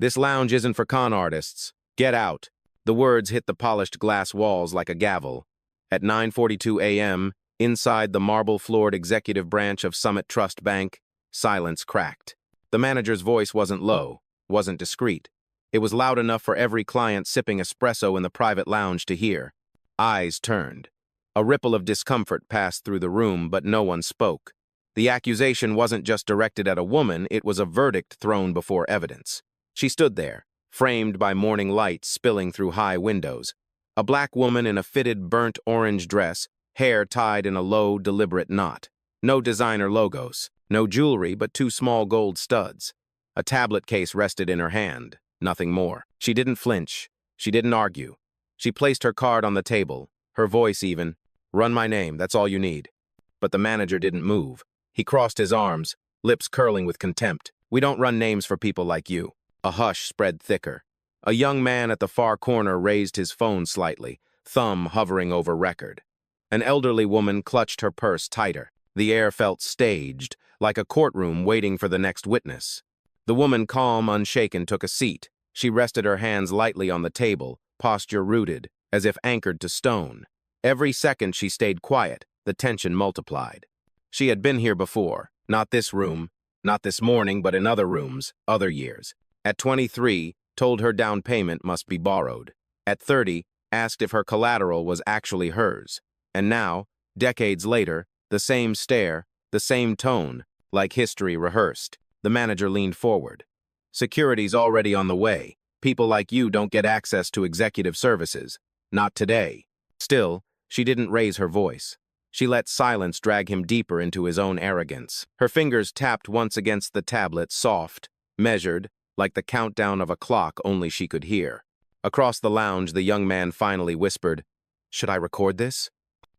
This lounge isn't for con artists. Get out. The words hit the polished glass walls like a gavel. At 9:42 a.m., inside the marble-floored executive branch of Summit Trust Bank, silence cracked. The manager's voice wasn't low, wasn't discreet. It was loud enough for every client sipping espresso in the private lounge to hear. Eyes turned. A ripple of discomfort passed through the room, but no one spoke. The accusation wasn't just directed at a woman, it was a verdict thrown before evidence. She stood there, framed by morning light spilling through high windows. A black woman in a fitted burnt orange dress, hair tied in a low, deliberate knot. No designer logos, no jewelry but two small gold studs. A tablet case rested in her hand, nothing more. She didn't flinch. She didn't argue. She placed her card on the table, her voice even. "Run my name, that's all you need." But the manager didn't move. He crossed his arms, lips curling with contempt. "We don't run names for people like you." A hush spread thicker. A young man at the far corner raised his phone slightly, thumb hovering over record. An elderly woman clutched her purse tighter. The air felt staged, like a courtroom waiting for the next witness. The woman, calm, unshaken, took a seat. She rested her hands lightly on the table, posture rooted, as if anchored to stone. Every second she stayed quiet, the tension multiplied. She had been here before, not this room, not this morning, but in other rooms, other years. At 23, told her down payment must be borrowed. At 30, asked if her collateral was actually hers. And now, decades later, the same stare, the same tone, like history rehearsed. The manager leaned forward. "Security's already on the way. People like you don't get access to executive services. Not today." Still, she didn't raise her voice. She let silence drag him deeper into his own arrogance. Her fingers tapped once against the tablet, soft, measured, like the countdown of a clock only she could hear. Across the lounge, the young man finally whispered, "Should I record this?"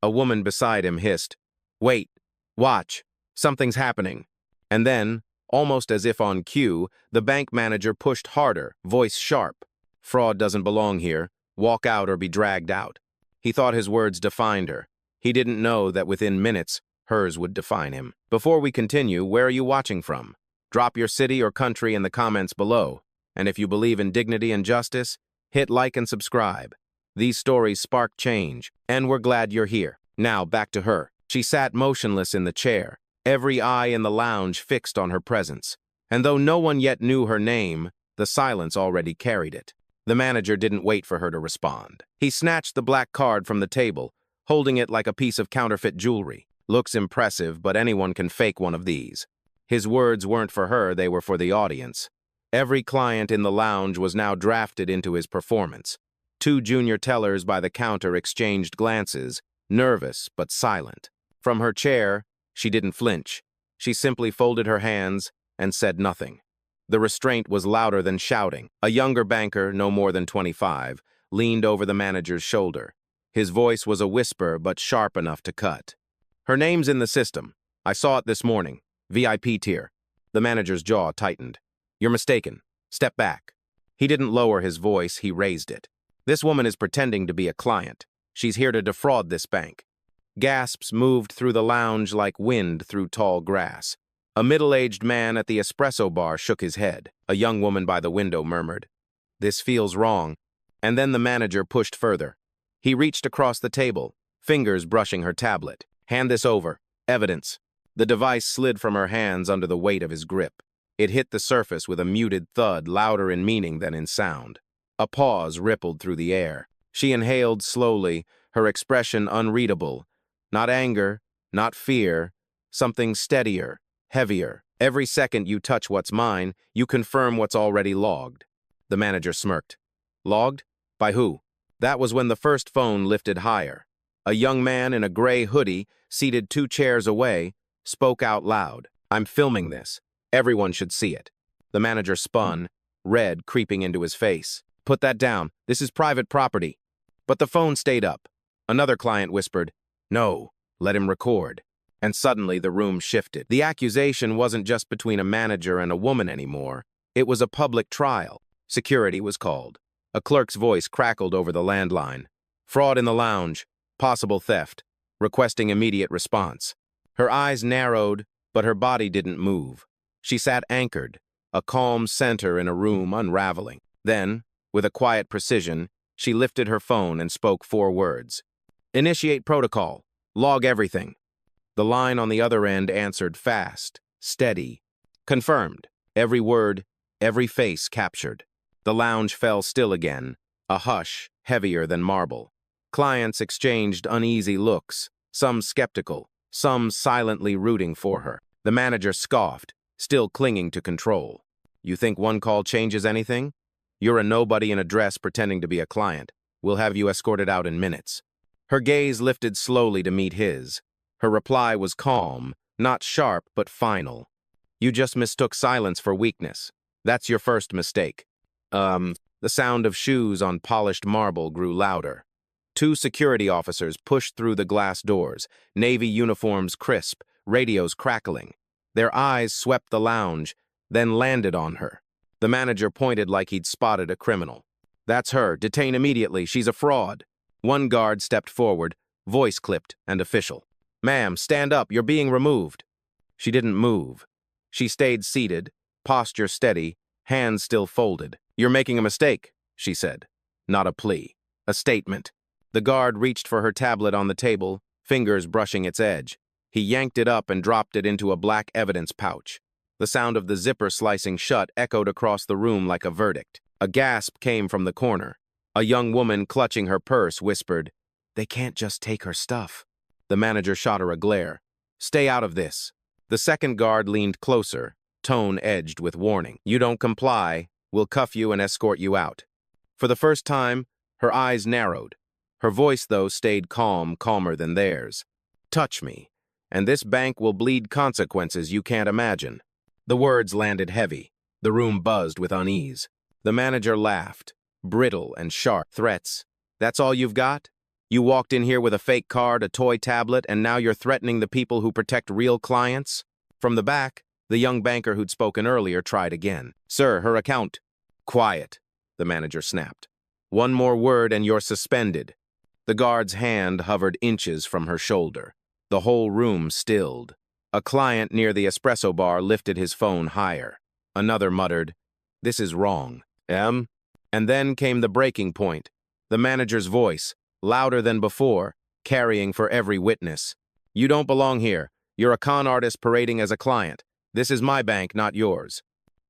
A woman beside him hissed, "Wait, watch, something's happening." And then, almost as if on cue, the bank manager pushed harder, voice sharp. "Fraud doesn't belong here. Walk out or be dragged out." He thought his words defined her. He didn't know that within minutes, hers would define him. Before we continue, where are you watching from? Drop your city or country in the comments below. And if you believe in dignity and justice, hit like and subscribe. These stories spark change, and we're glad you're here. Now, back to her. She sat motionless in the chair, every eye in the lounge fixed on her presence. And though no one yet knew her name, the silence already carried it. The manager didn't wait for her to respond. He snatched the black card from the table, holding it like a piece of counterfeit jewelry. "Looks impressive, but anyone can fake one of these." His words weren't for her, they were for the audience. Every client in the lounge was now drafted into his performance. Two junior tellers by the counter exchanged glances, nervous but silent. From her chair, she didn't flinch. She simply folded her hands and said nothing. The restraint was louder than shouting. A younger banker, no more than 25, leaned over the manager's shoulder. His voice was a whisper, but sharp enough to cut. "Her name's in the system. I saw it this morning. VIP tier." The manager's jaw tightened. "You're mistaken. Step back." He didn't lower his voice, he raised it. "This woman is pretending to be a client. She's here to defraud this bank." Gasps moved through the lounge like wind through tall grass. A middle-aged man at the espresso bar shook his head. A young woman by the window murmured, "This feels wrong." And then the manager pushed further. He reached across the table, fingers brushing her tablet. "Hand this over. Evidence." The device slid from her hands under the weight of his grip. It hit the surface with a muted thud, louder in meaning than in sound. A pause rippled through the air. She inhaled slowly, her expression unreadable. Not anger, not fear, something steadier, heavier. "Every second you touch what's mine, you confirm what's already logged." The manager smirked. "Logged? By who?" That was when the first phone lifted higher. A young man in a gray hoodie, seated 2 chairs away, spoke out loud. "I'm filming this. Everyone should see it." The manager spun, red creeping into his face. "Put that down. This is private property." But the phone stayed up. Another client whispered, "No, let him record." And suddenly the room shifted. The accusation wasn't just between a manager and a woman anymore. It was a public trial. Security was called. A clerk's voice crackled over the landline. "Fraud in the lounge. Possible theft. Requesting immediate response." Her eyes narrowed, but her body didn't move. She sat anchored, a calm center in a room unraveling. Then, with a quiet precision, she lifted her phone and spoke 4 words. "Initiate protocol. Log everything." The line on the other end answered fast, steady. "Confirmed." Every word, every face captured. The lounge fell still again, a hush heavier than marble. Clients exchanged uneasy looks, some skeptical, some silently rooting for her. The manager scoffed, still clinging to control. "You think one call changes anything? You're a nobody in a dress pretending to be a client. We'll have you escorted out in minutes." Her gaze lifted slowly to meet his. Her reply was calm, not sharp but final. "You just mistook silence for weakness. That's your first mistake." The sound of shoes on polished marble grew louder. 2 security officers pushed through the glass doors, navy uniforms crisp, radios crackling. Their eyes swept the lounge, then landed on her. The manager pointed like he'd spotted a criminal. "That's her. Detain immediately. She's a fraud." One guard stepped forward, voice clipped and official. "Ma'am, stand up. You're being removed." She didn't move. She stayed seated, posture steady, hands still folded. "You're making a mistake," she said. Not a plea. A statement. The guard reached for her tablet on the table, fingers brushing its edge. He yanked it up and dropped it into a black evidence pouch. The sound of the zipper slicing shut echoed across the room like a verdict. A gasp came from the corner. A young woman clutching her purse whispered, "They can't just take her stuff." The manager shot her a glare. "Stay out of this." The second guard leaned closer, tone edged with warning. "You don't comply, we'll cuff you and escort you out." For the first time, her eyes narrowed. Her voice, though, stayed calm, calmer than theirs. "Touch me, and this bank will bleed consequences you can't imagine." The words landed heavy. The room buzzed with unease. The manager laughed, brittle and sharp. "Threats? That's all you've got? You walked in here with a fake card, a toy tablet, and now you're threatening the people who protect real clients?" From the back, the young banker who'd spoken earlier tried again. "Sir, her account." "Quiet," the manager snapped. "One more word and you're suspended." The guard's hand hovered inches from her shoulder. The whole room stilled. A client near the espresso bar lifted his phone higher. Another muttered, "This is wrong." And then came the breaking point. The manager's voice, louder than before, carrying for every witness. "You don't belong here. You're a con artist parading as a client. This is my bank, not yours."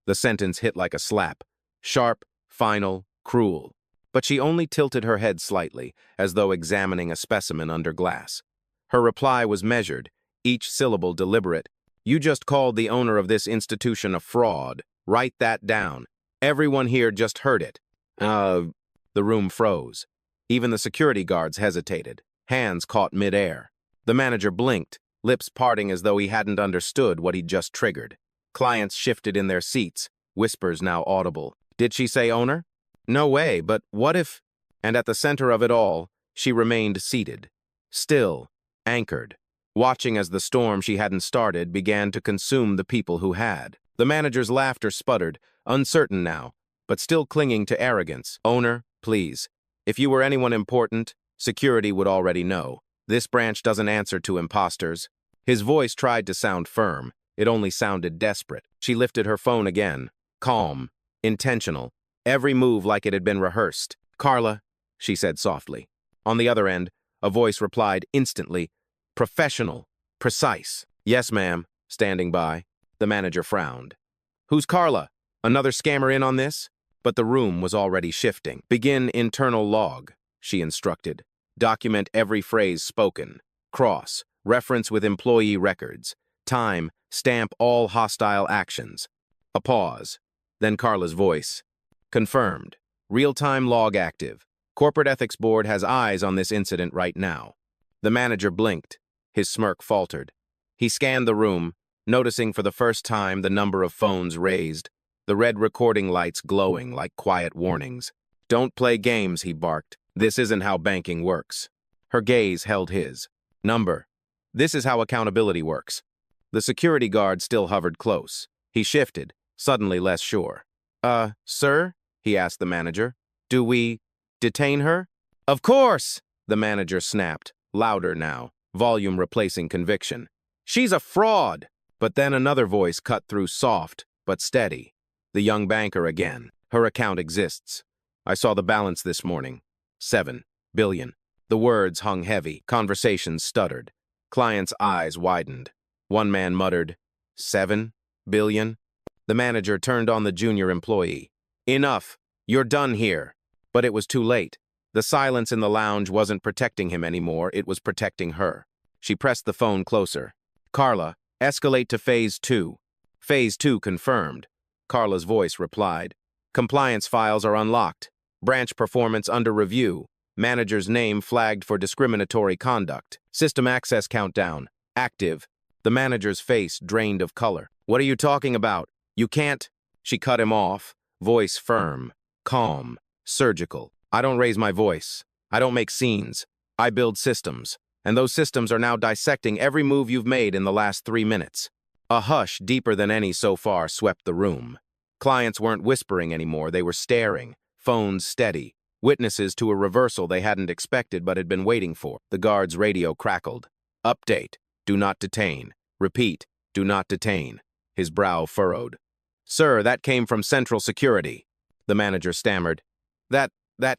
The sentence hit like a slap. Sharp, final, cruel. But she only tilted her head slightly, as though examining a specimen under glass. Her reply was measured, each syllable deliberate. "You just called the owner of this institution a fraud. Write that down. Everyone here just heard it." The room froze. Even the security guards hesitated. Hands caught mid-air. The manager blinked, lips parting as though he hadn't understood what he'd just triggered. Clients shifted in their seats, whispers now audible. "Did she say owner? No way, but what if—" And at the center of it all, she remained seated, still, anchored, watching as the storm she hadn't started began to consume the people who had. The manager's laughter sputtered, uncertain now, but still clinging to arrogance. "Owner, please. If you were anyone important, security would already know. This branch doesn't answer to imposters." His voice tried to sound firm. It only sounded desperate. She lifted her phone again, calm, intentional, every move like it had been rehearsed. "Carla," she said softly. On the other end, a voice replied instantly, professional, precise. "Yes, ma'am," standing by. The manager frowned. "Who's Carla? Another scammer in on this?" But the room was already shifting. "Begin internal log," she instructed. "Document every phrase spoken. Cross, reference with employee records. Time, stamp all hostile actions." A pause. Then Carla's voice. "Confirmed. Real-time log active. Corporate Ethics Board has eyes on this incident right now." The manager blinked. His smirk faltered. He scanned the room, noticing for the first time the number of phones raised, the red recording lights glowing like quiet warnings. "Don't play games," he barked. "This isn't how banking works." Her gaze held his. "Number. This is how accountability works." The security guard still hovered close. He shifted, suddenly less sure. Sir?" he asked the manager. "Do we detain her?" "Of course!" the manager snapped, louder now, volume replacing conviction. "She's a fraud!" But then another voice cut through, soft but steady. The young banker again. Her account exists. I saw the balance this morning. 7 billion. The words hung heavy. Conversations stuttered. Clients' eyes widened. One man muttered, 7 billion? The manager turned on the junior employee. Enough. You're done here. But it was too late. The silence in the lounge wasn't protecting him anymore, it was protecting her. She pressed the phone closer. Carla, escalate to Phase 2. Phase 2 confirmed. Carla's voice replied. Compliance files are unlocked. Branch performance under review. Manager's name flagged for discriminatory conduct. System access countdown. Active. The manager's face drained of color. What are you talking about? You can't. She cut him off. Voice firm, calm, surgical. I don't raise my voice. I don't make scenes. I build systems. And those systems are now dissecting every move you've made in the last 3 minutes. A hush deeper than any so far swept the room. Clients weren't whispering anymore, they were staring, phones steady, witnesses to a reversal they hadn't expected but had been waiting for. The guard's radio crackled. Update. Do not detain. Repeat. Do not detain. His brow furrowed. Sir, that came from Central Security. The manager stammered. That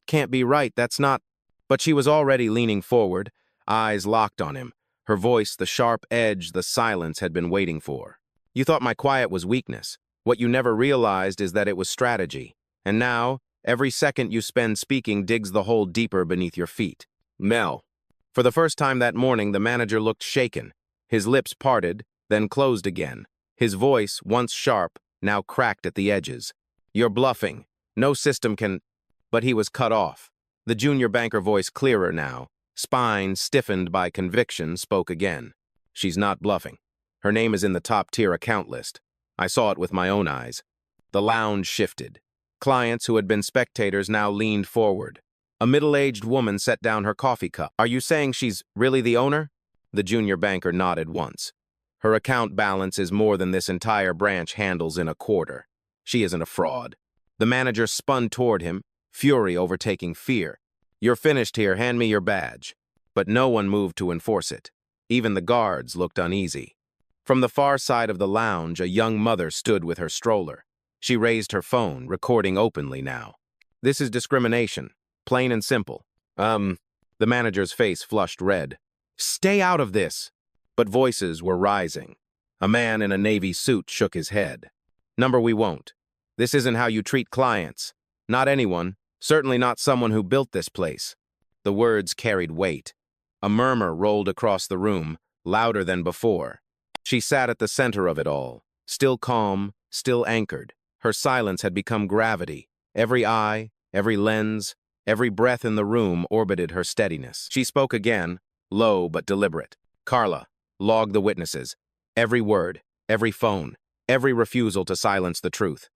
can't be right, that's not... But she was already leaning forward, eyes locked on him. Her voice, the sharp edge the silence had been waiting for. You thought my quiet was weakness. What you never realized is that it was strategy. And now, every second you spend speaking digs the hole deeper beneath your feet. Mel. For the first time that morning, the manager looked shaken. His lips parted, then closed again. His voice, once sharp, now cracked at the edges. You're bluffing. No system can... But he was cut off. The junior banker voice clearer now, spine stiffened by conviction, spoke again. She's not bluffing. Her name is in the top-tier account list. I saw it with my own eyes. The lounge shifted. Clients who had been spectators now leaned forward. A middle-aged woman set down her coffee cup. Are you saying she's really the owner? The junior banker nodded once. Her account balance is more than this entire branch handles in a quarter. She isn't a fraud. The manager spun toward him, fury overtaking fear. You're finished here, hand me your badge. But no one moved to enforce it. Even the guards looked uneasy. From the far side of the lounge, a young mother stood with her stroller. She raised her phone, recording openly now. This is discrimination, plain and simple. The manager's face flushed red. Stay out of this! But voices were rising. A man in a navy suit shook his head. Number, we won't. This isn't how you treat clients. Not anyone. Certainly not someone who built this place. The words carried weight. A murmur rolled across the room, louder than before. She sat at the center of it all, still calm, still anchored. Her silence had become gravity. Every eye, every lens, every breath in the room orbited her steadiness. She spoke again, low but deliberate. Carla, log the witnesses. Every word, every phone, every refusal to silence the truth.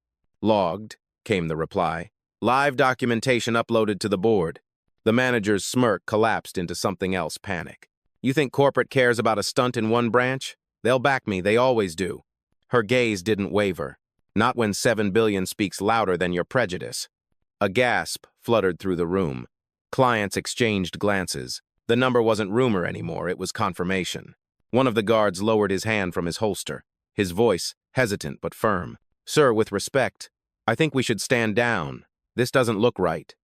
Logged, came the reply. Live documentation uploaded to the board. The manager's smirk collapsed into something else, panic. You think corporate cares about a stunt in one branch? They'll back me, they always do. Her gaze didn't waver. Not when 7 billion speaks louder than your prejudice. A gasp fluttered through the room. Clients exchanged glances. The number wasn't rumor anymore, it was confirmation. One of the guards lowered his hand from his holster, his voice hesitant but firm. Sir, with respect, I think we should stand down. This doesn't look right.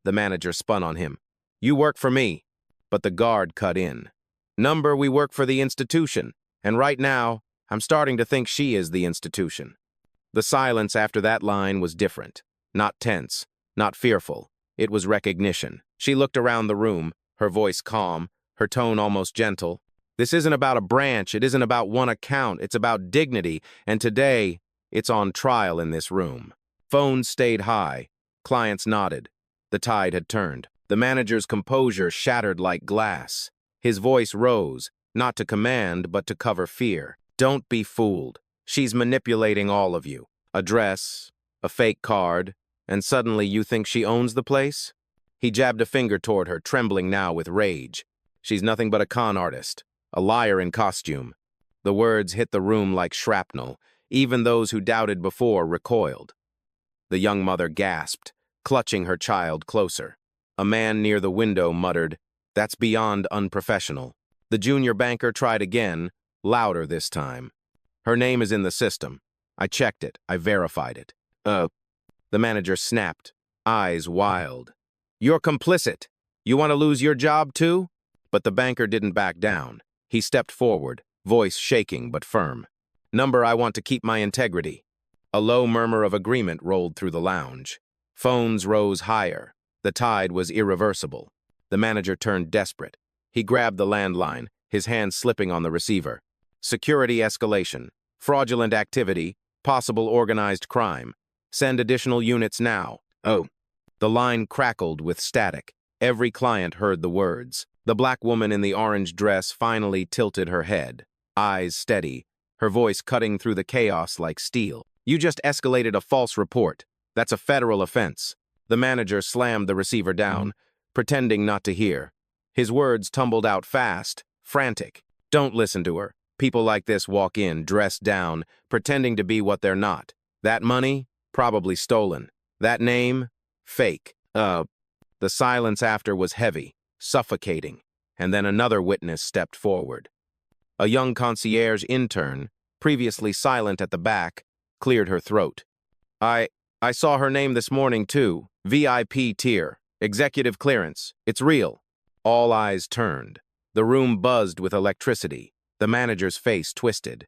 The manager spun on him. You work for me. But the guard cut in. Number, we work for the institution. And right now, I'm starting to think she is the institution. The silence after that line was different. Not tense, not fearful. It was recognition. She looked around the room, her voice calm, her tone almost gentle. This isn't about a branch, it isn't about one account, it's about dignity, and today, it's on trial in this room. Phones stayed high. Clients nodded. The tide had turned. The manager's composure shattered like glass. His voice rose, not to command, but to cover fear. Don't be fooled. She's manipulating all of you. A dress, a fake card, and suddenly you think she owns the place? He jabbed a finger toward her, trembling now with rage. She's nothing but a con artist, a liar in costume. The words hit the room like shrapnel. Even those who doubted before recoiled. The young mother gasped, clutching her child closer. A man near the window muttered, "That's beyond unprofessional." The junior banker tried again, louder this time. Her name is in the system. I checked it. I verified it. The manager snapped, eyes wild. You're complicit. You want to lose your job too? But the banker didn't back down. He stepped forward, voice shaking but firm. Number, I want to keep my integrity. A low murmur of agreement rolled through the lounge. Phones rose higher. The tide was irreversible. The manager turned desperate. He grabbed the landline, his hand slipping on the receiver. Security escalation. Fraudulent activity. Possible organized crime. Send additional units now. Oh. The line crackled with static. Every client heard the words. The black woman in the orange dress finally tilted her head, eyes steady, her voice cutting through the chaos like steel. You just escalated a false report. That's a federal offense. The manager slammed the receiver down, pretending not to hear. His words tumbled out fast, frantic. Don't listen to her. People like this walk in, dressed down, pretending to be what they're not. That money? Probably stolen. That name? Fake. The silence after was heavy, suffocating, and then another witness stepped forward. A young concierge intern, previously silent at the back, cleared her throat. I saw her name this morning too. VIP tier. Executive clearance. It's real. All eyes turned. The room buzzed with electricity. The manager's face twisted.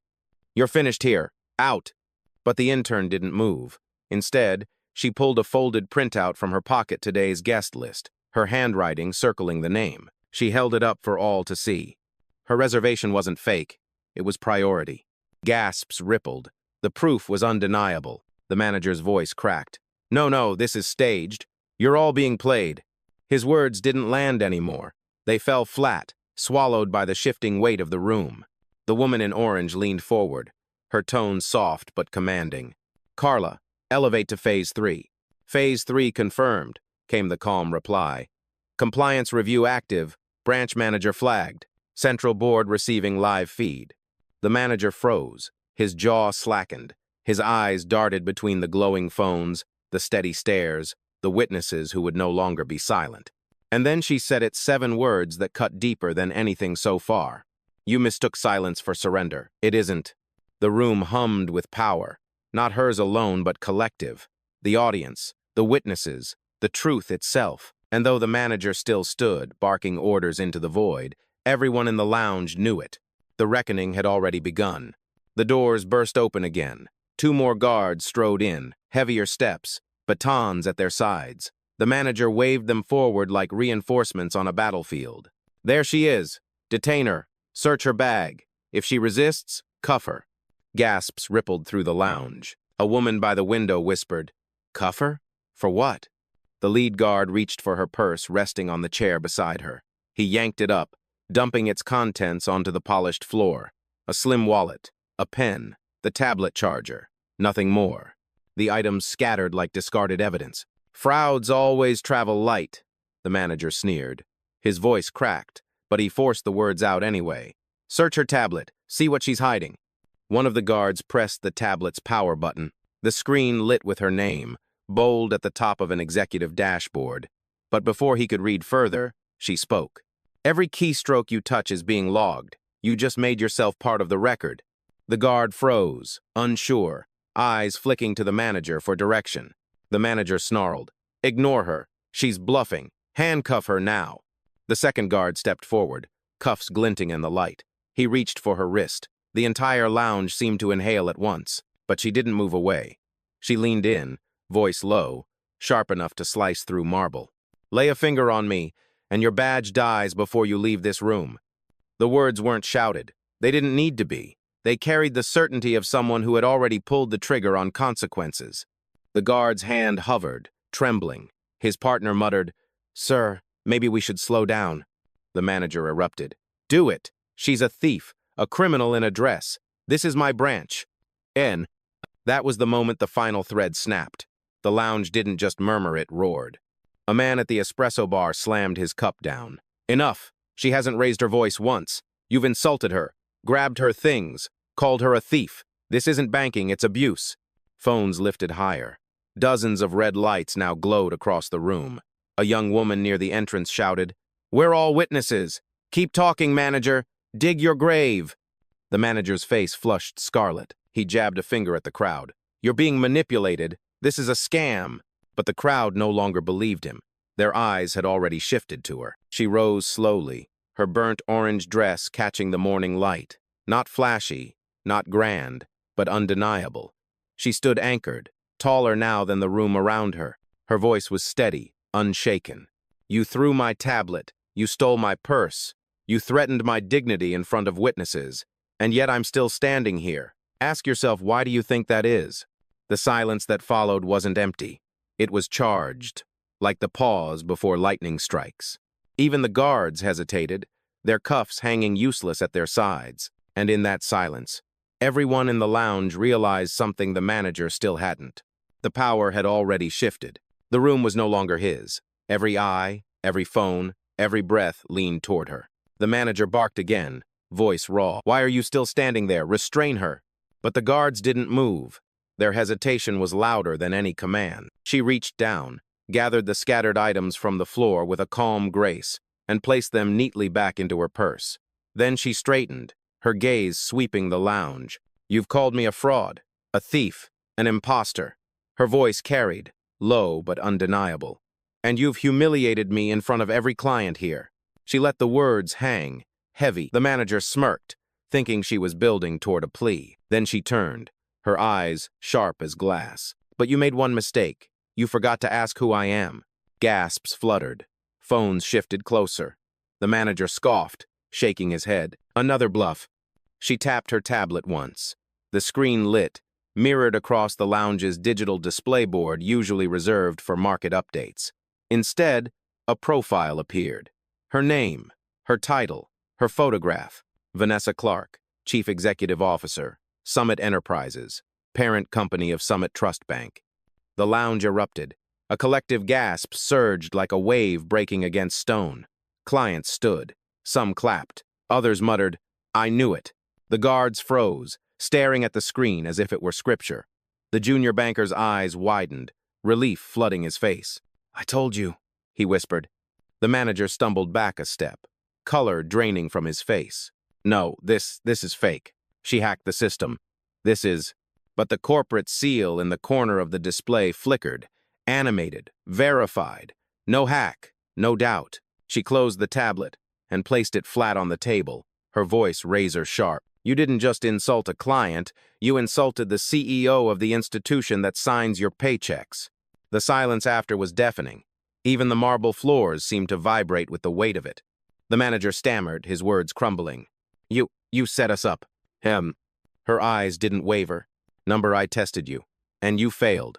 You're finished here. Out. But the intern didn't move. Instead, she pulled a folded printout from her pocket today's guest list, her handwriting circling the name. She held it up for all to see. Her reservation wasn't fake. It was priority. Gasps rippled. The proof was undeniable. The manager's voice cracked. No, this is staged. You're all being played. His words didn't land anymore. They fell flat, swallowed by the shifting weight of the room. The woman in orange leaned forward, her tone soft but commanding. Carla, elevate to Phase 3. Phase 3 confirmed, came the calm reply. Compliance review active, branch manager flagged. Central board receiving live feed. The manager froze, his jaw slackened. His eyes darted between the glowing phones, the steady stares, the witnesses who would no longer be silent. And then she said it 7 words that cut deeper than anything so far. You mistook silence for surrender. It isn't. The room hummed with power. Not hers alone, but collective. The audience, the witnesses, the truth itself. And though the manager still stood, barking orders into the void, everyone in the lounge knew it. The reckoning had already begun. The doors burst open again. 2 more guards strode in, heavier steps, batons at their sides. The manager waved them forward like reinforcements on a battlefield. There she is. Detain her. Search her bag. If she resists, cuff her. Gasps rippled through the lounge. A woman by the window whispered, Cuff her? For what? The lead guard reached for her purse resting on the chair beside her. He yanked it up, dumping its contents onto the polished floor. A slim wallet, a pen, the tablet charger. Nothing more. The items scattered like discarded evidence. Frauds always travel light, the manager sneered. His voice cracked, but he forced the words out anyway. Search her tablet. See what she's hiding. One of the guards pressed the tablet's power button. The screen lit with her name, bold at the top of an executive dashboard. But before he could read further, she spoke. Every keystroke you touch is being logged. You just made yourself part of the record. The guard froze, unsure, eyes flicking to the manager for direction. The manager snarled. Ignore her. She's bluffing. Handcuff her now. The second guard stepped forward, cuffs glinting in the light. He reached for her wrist. The entire lounge seemed to inhale at once, but she didn't move away. She leaned in, voice low, sharp enough to slice through marble. Lay a finger on me, and your badge dies before you leave this room. The words weren't shouted. They didn't need to be. They carried the certainty of someone who had already pulled the trigger on consequences. The guard's hand hovered, trembling. His partner muttered, Sir, maybe we should slow down. The manager erupted. Do it. She's a thief, a criminal in a dress. This is my branch. That was the moment the final thread snapped. The lounge didn't just murmur, it roared. A man at the espresso bar slammed his cup down. Enough. She hasn't raised her voice once. You've insulted her, grabbed her things, called her a thief. This isn't banking, it's abuse. Phones lifted higher. Dozens of red lights now glowed across the room. A young woman near the entrance shouted, We're all witnesses. Keep talking, manager. Dig your grave. The manager's face flushed scarlet. He jabbed a finger at the crowd. You're being manipulated. This is a scam. But the crowd no longer believed him. Their eyes had already shifted to her. She rose slowly, her burnt orange dress catching the morning light. Not flashy, not grand, but undeniable. She stood anchored, taller now than the room around her. Her voice was steady, unshaken. You threw my tablet. You stole my purse. You threatened my dignity in front of witnesses. And yet I'm still standing here. Ask yourself, why do you think that is? The silence that followed wasn't empty. It was charged, like the pause before lightning strikes. Even the guards hesitated, their cuffs hanging useless at their sides. And in that silence, everyone in the lounge realized something the manager still hadn't. The power had already shifted. The room was no longer his. Every eye, every phone, every breath leaned toward her. The manager barked again, voice raw. Why are you still standing there? Restrain her. But the guards didn't move. Their hesitation was louder than any command. She reached down, gathered the scattered items from the floor with a calm grace, and placed them neatly back into her purse. Then she straightened, her gaze sweeping the lounge. You've called me a fraud, a thief, an imposter. Her voice carried, low but undeniable. And you've humiliated me in front of every client here. She let the words hang, heavy. The manager smirked, thinking she was building toward a plea. Then she turned, her eyes sharp as glass. But you made one mistake. You forgot to ask who I am. Gasps fluttered. Phones shifted closer. The manager scoffed, shaking his head. Another bluff. She tapped her tablet once. The screen lit, mirrored across the lounge's digital display board usually reserved for market updates. Instead, a profile appeared. Her name, her title, her photograph. Vanessa Clark, Chief Executive Officer, Summit Enterprises, parent company of Summit Trust Bank. The lounge erupted. A collective gasp surged like a wave breaking against stone. Clients stood. Some clapped. Others muttered, I knew it. The guards froze, staring at the screen as if it were scripture. The junior banker's eyes widened, relief flooding his face. I told you, he whispered. The manager stumbled back a step, color draining from his face. No, this is fake. She hacked the system. This is... But the corporate seal in the corner of the display flickered, animated, verified. No hack, no doubt. She closed the tablet and placed it flat on the table, her voice razor sharp. You didn't just insult a client, you insulted the CEO of the institution that signs your paychecks. The silence after was deafening. Even the marble floors seemed to vibrate with the weight of it. The manager stammered, his words crumbling. You set us up. Her eyes didn't waver. Number I tested you. And you failed.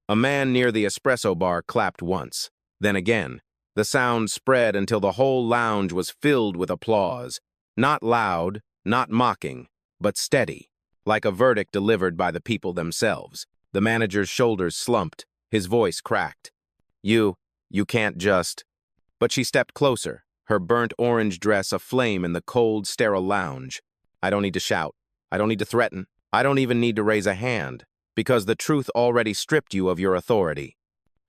A man near the espresso bar clapped once. Then again. The sound spread until the whole lounge was filled with applause. Not loud, not mocking, but steady. Like a verdict delivered by the people themselves. The manager's shoulders slumped. His voice cracked. You can't just... But she stepped closer, her burnt orange dress aflame in the cold, sterile lounge. I don't need to shout. I don't need to threaten. I don't even need to raise a hand, because the truth already stripped you of your authority.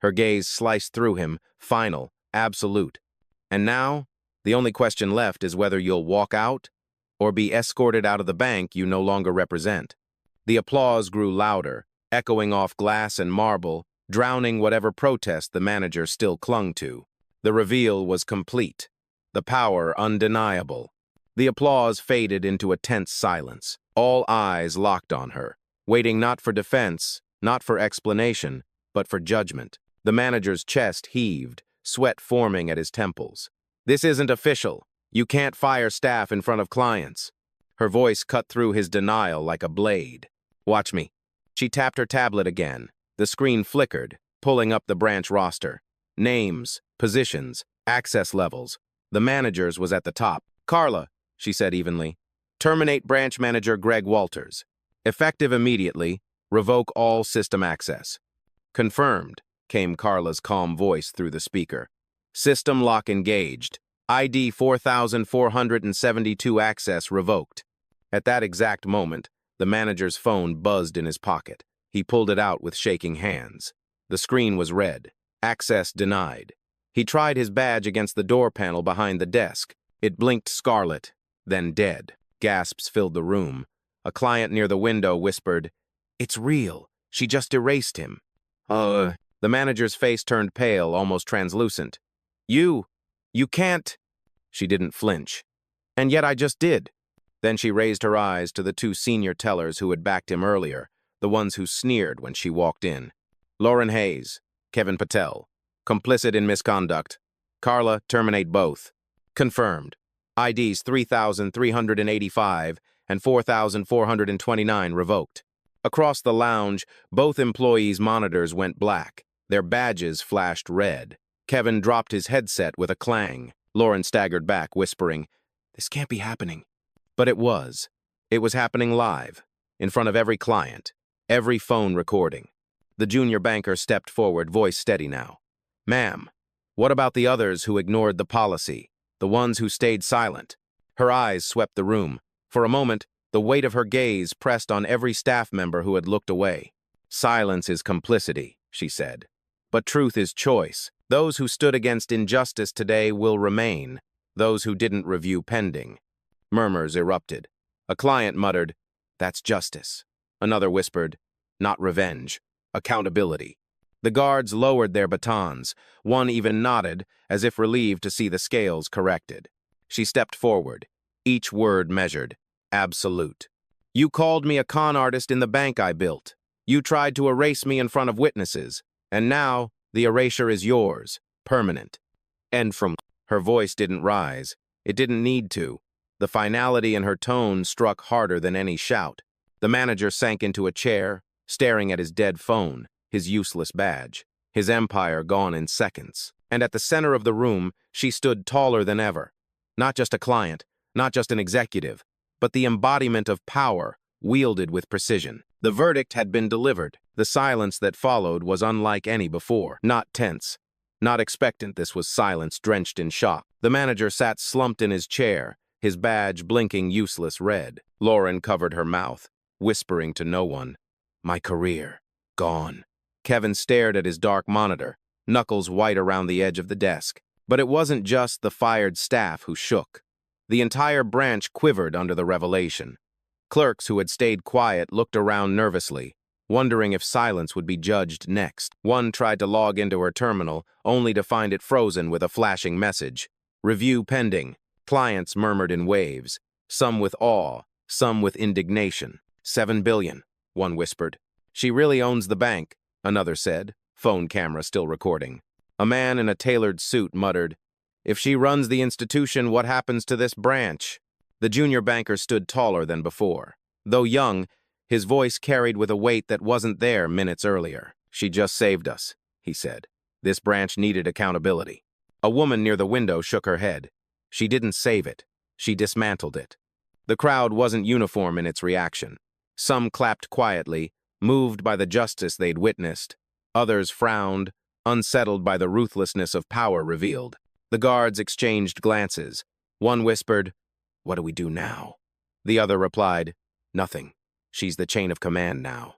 Her gaze sliced through him, final, absolute. And now, the only question left is whether you'll walk out or be escorted out of the bank you no longer represent. The applause grew louder, echoing off glass and marble, drowning whatever protest the manager still clung to. The reveal was complete, the power undeniable. The applause faded into a tense silence. All eyes locked on her, waiting not for defense, not for explanation, but for judgment. The manager's chest heaved, sweat forming at his temples. This isn't official. You can't fire staff in front of clients. Her voice cut through his denial like a blade. Watch me. She tapped her tablet again. The screen flickered, pulling up the branch roster. Names, positions, access levels. The manager's was at the top. Carla, she said evenly. Terminate branch manager Greg Walters. Effective immediately, revoke all system access. Confirmed, came Carla's calm voice through the speaker. System lock engaged. ID 4472 access revoked. At that exact moment, the manager's phone buzzed in his pocket. He pulled it out with shaking hands. The screen was red. Access denied. He tried his badge against the door panel behind the desk. It blinked scarlet, then dead. Gasps filled the room. A client near the window whispered, "It's real. She just erased him." The manager's face turned pale, almost translucent. You can't. She didn't flinch. And yet I just did. Then she raised her eyes to the two senior tellers who had backed him earlier, the ones who sneered when she walked in. Lauren Hayes, Kevin Patel, complicit in misconduct. Carla, terminate both. Confirmed. IDs 3,385 and 4,429 revoked. Across the lounge, both employees' monitors went black. Their badges flashed red. Kevin dropped his headset with a clang. Lauren staggered back, whispering, "This can't be happening." But it was. It was happening live, in front of every client, every phone recording. The junior banker stepped forward, voice steady now. "Ma'am, what about the others who ignored the policy, the ones who stayed silent?" Her eyes swept the room. For a moment, the weight of her gaze pressed on every staff member who had looked away. "Silence is complicity," she said. "But truth is choice. Those who stood against injustice today will remain, those who didn't review pending." Murmurs erupted. A client muttered, "That's justice." Another whispered, "Not revenge, accountability." The guards lowered their batons. One even nodded, as if relieved to see the scales corrected. She stepped forward, each word measured, absolute. "You called me a con artist in the bank I built. You tried to erase me in front of witnesses, and now the erasure is yours, permanent." And from her voice didn't rise. It didn't need to. The finality in her tone struck harder than any shout. The manager sank into a chair, staring at his dead phone, his useless badge, his empire gone in seconds. And at the center of the room, she stood taller than ever. Not just a client, not just an executive, but the embodiment of power, wielded with precision. The verdict had been delivered. The silence that followed was unlike any before. Not tense, not expectant, this was silence drenched in shock. The manager sat slumped in his chair, his badge blinking useless red. Lauren covered her mouth, whispering to no one, "My career, gone." Kevin stared at his dark monitor, knuckles white around the edge of the desk. But it wasn't just the fired staff who shook. The entire branch quivered under the revelation. Clerks who had stayed quiet looked around nervously, wondering if silence would be judged next. One tried to log into her terminal, only to find it frozen with a flashing message. "Review pending." Clients murmured in waves, some with awe, some with indignation. "7 billion, one whispered. "She really owns the bank," another said, phone camera still recording. A man in a tailored suit muttered, "If she runs the institution, what happens to this branch?" The junior banker stood taller than before. Though young, his voice carried with a weight that wasn't there minutes earlier. "She just saved us," he said. "This branch needed accountability." A woman near the window shook her head. She didn't save it. She dismantled it. The crowd wasn't uniform in its reaction. Some clapped quietly, moved by the justice they'd witnessed. Others frowned, unsettled by the ruthlessness of power revealed. The guards exchanged glances. One whispered, "What do we do now?" The other replied, "Nothing. She's the chain of command now."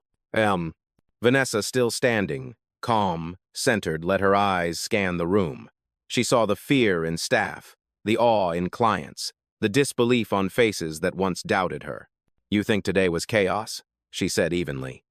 Vanessa, still standing, calm, centered, let her eyes scan the room. She saw the fear in staff, the awe in clients, the disbelief on faces that once doubted her. "You think today was chaos?" she said evenly.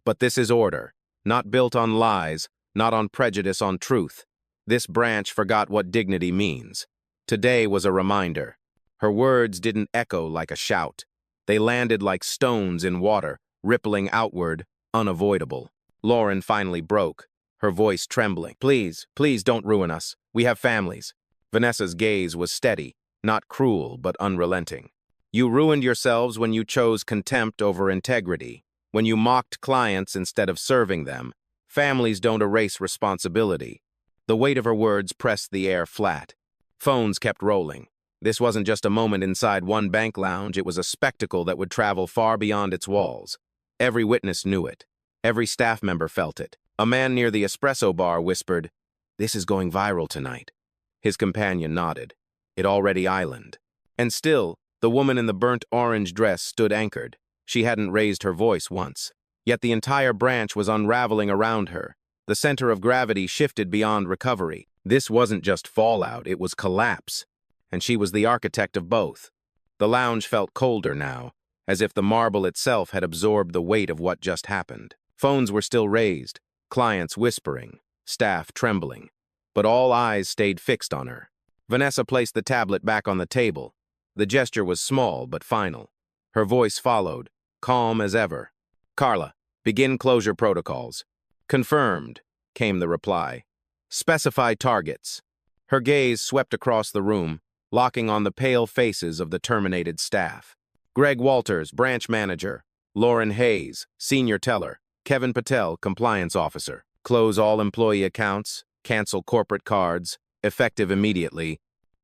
"But this is order, not built on lies, not on prejudice, on truth. This branch forgot what dignity means. Today was a reminder." Her words didn't echo like a shout. They landed like stones in water, rippling outward, unavoidable. Lauren finally broke, her voice trembling. "Please, please don't ruin us. We have families." Vanessa's gaze was steady, not cruel, but unrelenting. "You ruined yourselves when you chose contempt over integrity, when you mocked clients instead of serving them. Families don't erase responsibility." The weight of her words pressed the air flat. Phones kept rolling. This wasn't just a moment inside one bank lounge, it was a spectacle that would travel far beyond its walls. Every witness knew it. Every staff member felt it. A man near the espresso bar whispered, "This is going viral tonight." His companion nodded. It already island. And still, the woman in the burnt orange dress stood anchored. She hadn't raised her voice once. Yet the entire branch was unraveling around her. The center of gravity shifted beyond recovery. This wasn't just fallout, it was collapse. And she was the architect of both. The lounge felt colder now, as if the marble itself had absorbed the weight of what just happened. Phones were still raised. clients whispering, staff trembling, but all eyes stayed fixed on her. Vanessa placed the tablet back on the table. The gesture was small but final. Her voice followed, calm as ever. "Carla, begin closure protocols." "Confirmed," came the reply. "Specify targets." Her gaze swept across the room, locking on the pale faces of the terminated staff. Greg Walters, branch manager. Lauren Hayes, senior teller. Kevin Patel, compliance officer. Close all employee accounts, cancel corporate cards, effective immediately.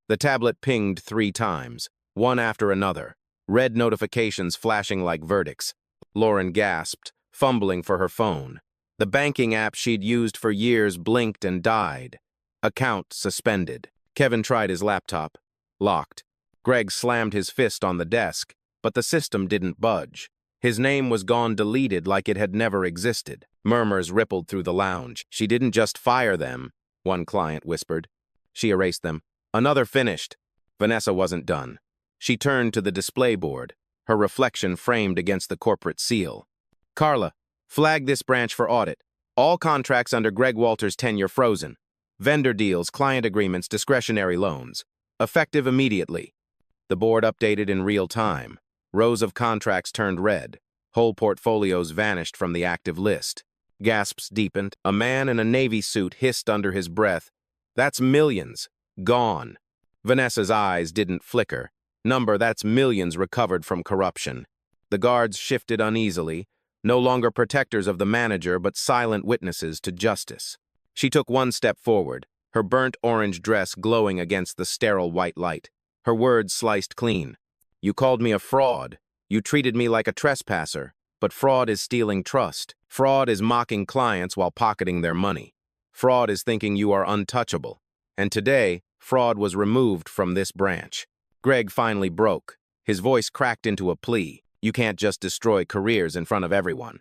The tablet pinged 3 times, one after another, red notifications flashing like verdicts. Lauren gasped, fumbling for her phone. The banking app she'd used for years blinked and died. Account suspended. Kevin tried his laptop. Locked. Greg slammed his fist on the desk, but the system didn't budge. His name was gone deleted like it had never existed. Murmurs rippled through the lounge. "She didn't just fire them," one client whispered. "She erased them. Another finished." Vanessa wasn't done. She turned to the display board, her reflection framed against the corporate seal. "Carla, flag this branch for audit. All contracts under Greg Walters' tenure frozen. Vendor deals, client agreements, discretionary loans. Effective immediately." The board updated in real time. Rows of contracts turned red. Whole portfolios vanished from the active list. Gasps deepened. A man in a Navy suit hissed under his breath, "That's millions. Gone." Vanessa's eyes didn't flicker. "Number, that's millions recovered from corruption." The guards shifted uneasily, no longer protectors of the manager but silent witnesses to justice. She took one step forward, her burnt orange dress glowing against the sterile white light. Her words sliced clean. "You called me a fraud. You treated me like a trespasser. But fraud is stealing trust. Fraud is mocking clients while pocketing their money. Fraud is thinking you are untouchable. And today, fraud was removed from this branch." Greg finally broke. His voice cracked into a plea. "You can't just destroy careers in front of everyone."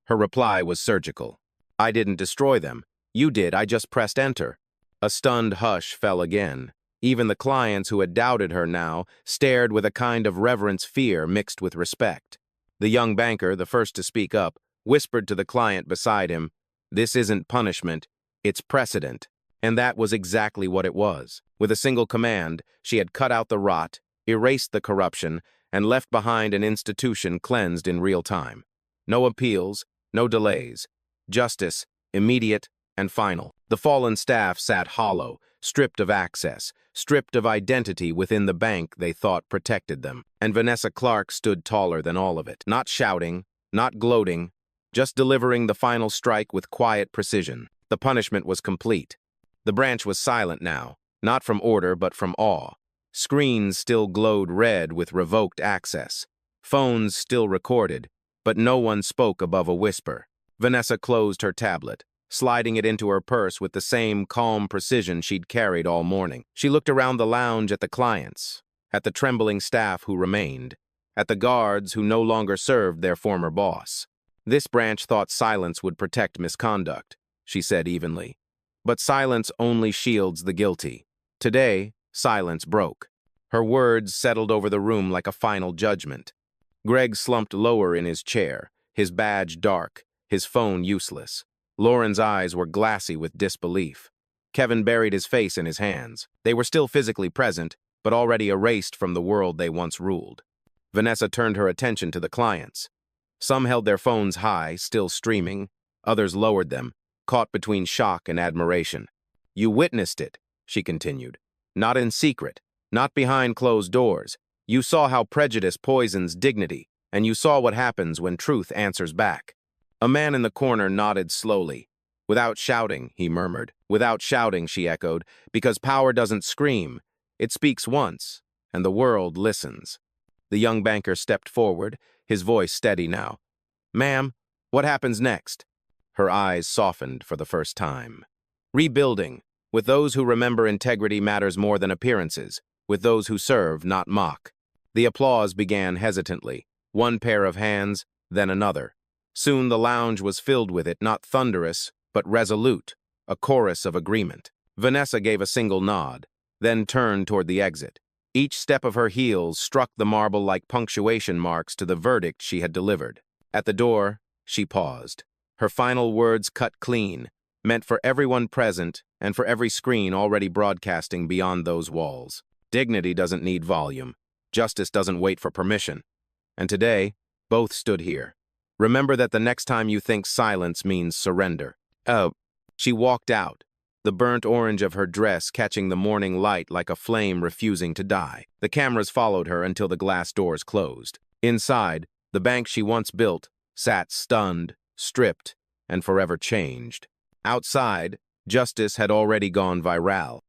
Her reply was surgical. "I didn't destroy them. You did, I just pressed enter." A stunned hush fell again. Even the clients who had doubted her now stared with a kind of reverence fear mixed with respect. The young banker, the first to speak up, whispered to the client beside him, "This isn't punishment, it's precedent." And that was exactly what it was. With a single command, she had cut out the rot, erased the corruption, and left behind an institution cleansed in real time. No appeals, no delays. Justice, immediate and final. The fallen staff sat hollow, stripped of access, stripped of identity within the bank they thought protected them. And Vanessa Clark stood taller than all of it, not shouting, not gloating, just delivering the final strike with quiet precision. The punishment was complete. The branch was silent now, not from order but from awe. Screens still glowed red with revoked access. Phones still recorded, but no one spoke above a whisper. Vanessa closed her tablet, sliding it into her purse with the same calm precision she'd carried all morning. She looked around the lounge at the clients, at the trembling staff who remained, at the guards who no longer served their former boss. "This branch thought silence would protect misconduct," she said evenly. "But silence only shields the guilty. Today, silence broke." Her words settled over the room like a final judgment. Greg slumped lower in his chair, his badge dark, his phone useless. Lauren's eyes were glassy with disbelief. Kevin buried his face in his hands. They were still physically present, but already erased from the world they once ruled. Vanessa turned her attention to the clients. Some held their phones high, still streaming. Others lowered them, caught between shock and admiration. "You witnessed it," she continued. "Not in secret, not behind closed doors. You saw how prejudice poisons dignity, and you saw what happens when truth answers back." A man in the corner nodded slowly. "Without shouting," he murmured. "Without shouting," she echoed, "because power doesn't scream. It speaks once, and the world listens." The young banker stepped forward, his voice steady now. "Ma'am, what happens next?" Her eyes softened for the first time. "Rebuilding. With those who remember integrity matters more than appearances. With those who serve, not mock." The applause began hesitantly. One pair of hands, then another. Soon the lounge was filled with it, not thunderous, but resolute, a chorus of agreement. Vanessa gave a single nod, then turned toward the exit. Each step of her heels struck the marble like punctuation marks to the verdict she had delivered. At the door, she paused. Her final words cut clean, meant for everyone present and for every screen already broadcasting beyond those walls. Dignity doesn't need volume. Justice doesn't wait for permission. And today, both stood here. Remember that the next time you think silence means surrender. Oh, she walked out, the burnt orange of her dress catching the morning light like a flame refusing to die. The cameras followed her until the glass doors closed. Inside, the bank she once built sat stunned, stripped, and forever changed. Outside, justice had already gone viral.